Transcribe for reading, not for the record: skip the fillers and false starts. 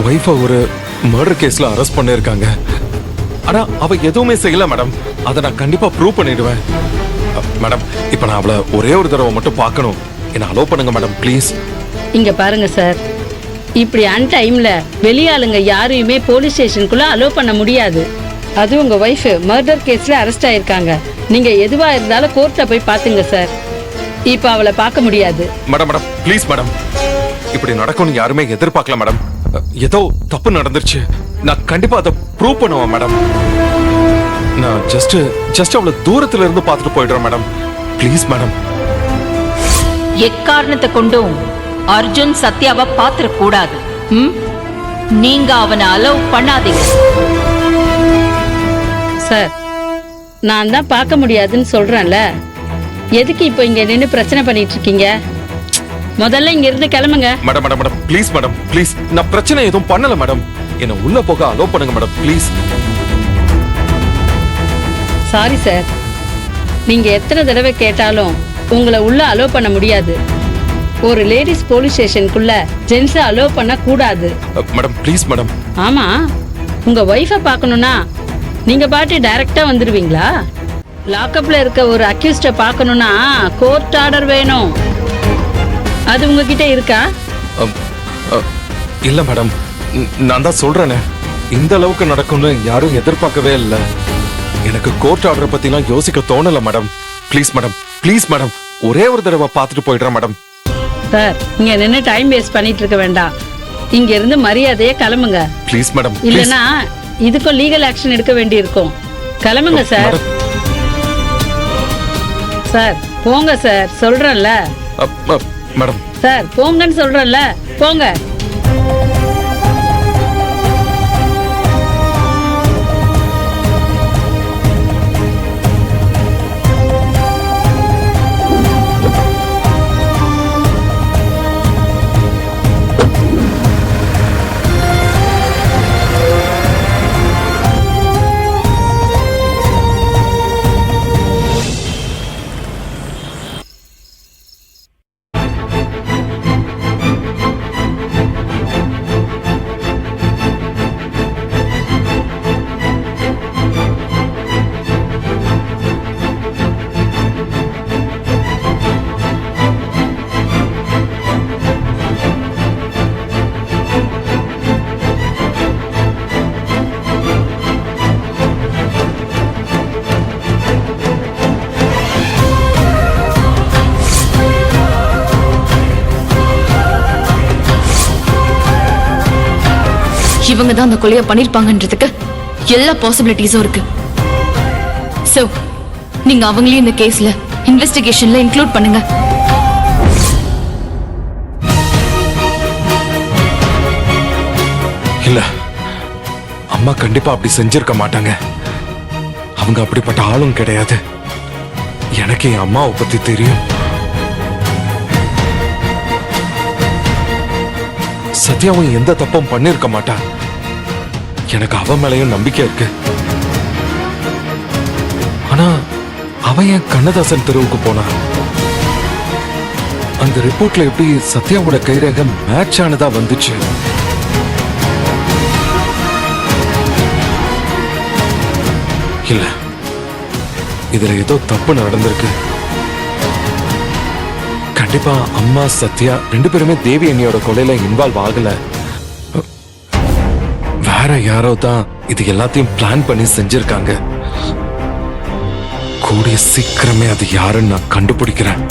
ஒய்ஃப ஒரு மர்டர் கேஸ்ல அரெஸ்ட் பண்ணிருக்காங்க. ஆனா அவ எதுவுமே செய்யல மேடம். அதை நான் கண்டிப்பா ப்ரூவ் பண்ணிடுவேன். மேடம், இப்ப நான் அவளை ஒரே ஒரு தடவை மட்டும் பார்க்கணும். என்ன அலோவ் பண்ணுங்க மேடம், ப்ளீஸ். இங்க பாருங்க சார், இப்படி அன்டைம்ல வெளியாளுங்க யாரையுமே போலீஸ் ஸ்டேஷனுக்குள்ள அலோவ் பண்ண முடியாது. அது உங்க ஒய்ஃப் மர்டர் கேஸ்ல அரெஸ்ட் ஆயிருக்காங்க. நீங்க எதுவா இருந்தாலும் கோர்ட்ல போய் பாத்துங்க சார். இப்ப அவளை பார்க்க முடியாது. மேடம் மேடம் ப்ளீஸ் மேடம், இப்படி நடக்கும்னு யாருமே எதிர்பார்க்கல மேடம். ஏதோ தப்பு நடந்துருச்சு. நான் கண்டிப்பா அதை ப்ரூவ் பண்ணுவேன் மேடம். நான் ஜஸ்ட் அவளை தூரத்துல இருந்து பார்த்துட்டு போயிடுறேன் மேடம். Please madam. எக்காரணத்தை கொண்டும் அர்ஜுன் சத்யாவை பாத்திர கூடாது. நீங்க அவனை அலோவ் பண்ணாதீங்க சார். நான் தான் பார்க்க முடியாதுன்னு சொல்றேன்ல, எதுக்கு இப்போ இங்க நின்னு பிரச்சனை பண்ணிட்டு இருக்கீங்க? முதல்ல இங்க இருந்து கிளம்புங்க. Madam madam madam please madam, please. நான் பிரச்சனை எதுவும் பண்ணல மேடம். என்ன உள்ள போக அலோவ் பண்ணுங்க மேடம், ப்ளீஸ். சாரி சார், நீங்க எத்தனை தடவை கேட்டாலும் உங்களை உள்ள அலோவ் பண்ண முடியாது. ஒரு லேடிஸ் போலீஸ் ஸ்டேஷனுக்குள்ள ஜென்ஸ் அலோவ் பண்ண கூடாது. Madam please madam. ஆமா, உங்க ஒய்ஃபை பார்க்கணும்னா நீங்க பாட்டு டைரக்டா வந்துருவீங்களா? லாக்அப்ல இருக்க ஒரு அக்யூஸ்ட பார்க்கணும்னா கோர்ட் ஆர்டர் வேணும். அது உங்ககிட்ட இருக்கா? இல்ல மேடம், நான் தான் சொல்றேனே, இந்த அளவுக்கு நடக்கும்னு யாரும் எதிர்பார்க்கவே இல்லை. எனக்கு கோர்ட் ஆர்டர் பத்திலாம் யோசிக்க தோணல madam. Please madam, please madam, ஒரே ஒரு தடவை பார்த்துட்டு போயிடுறேன் மேடம். சார், இங்க நின்று டைம் வேஸ்ட் பண்ணிட்டு இருக்க வேண்டாம். இங்க இருந்து மரியாதையே கிளம்புங்க. Please madam. இல்லனா இதுக்கும் லீகல் ஆக்ஷன் எடுக்க வேண்டி இருக்கும். கிளம்புங்க சார். சார் போங்க சார், சொல்றேன்ல. மேடம். சார் போங்கன்னு சொல்றேன்ல, போங்க. இவங்க தான் அந்த கொலையை பண்ணிருப்பாங்கன்றதுக்கு எல்லா பாசிபிலிட்டிஸும் இருக்கு. சோ நீங்க அவங்களையும் இந்த கேஸ்ல இன்வெஸ்டிகேஷன்ல இன்க்ளூட் பண்ணுங்க. இல்ல, அம்மா கண்டிப்பா அப்படி செஞ்சிருக்க மாட்டாங்க. அவங்க அப்படிப்பட்ட ஆளும் கிடையாது. எனக்கு என் அம்மாவை பத்தி தெரியும். சத்யாவும் எந்த தப்பும் பண்ணிருக்க மாட்டா. எனக்கு அவ மேலையும் நம்பிக்கை இருக்கு. ஆனா அவ என் கண்ணதாசன் தெருவுக்கு போனா. அந்த ரிப்போர்ட்ல எப்படி சத்யாவோட கைரேகம் மேட்ச் ஆனதா வந்துச்சு? இல்ல, இதுல ஏதோ தப்பு நடந்திருக்கு. கண்டிப்பா அம்மா சத்யா ரெண்டு பேருமே தேவி அண்ணியோட கொலையில இன்வால்வ் ஆகல. வேற யாரோ தான் இது எல்லாத்தையும் பிளான் பண்ணி செஞ்சிருக்காங்க. கூடிய சீக்கிரமே அது யாருன்னு நான் கண்டுபிடிக்கிறேன்.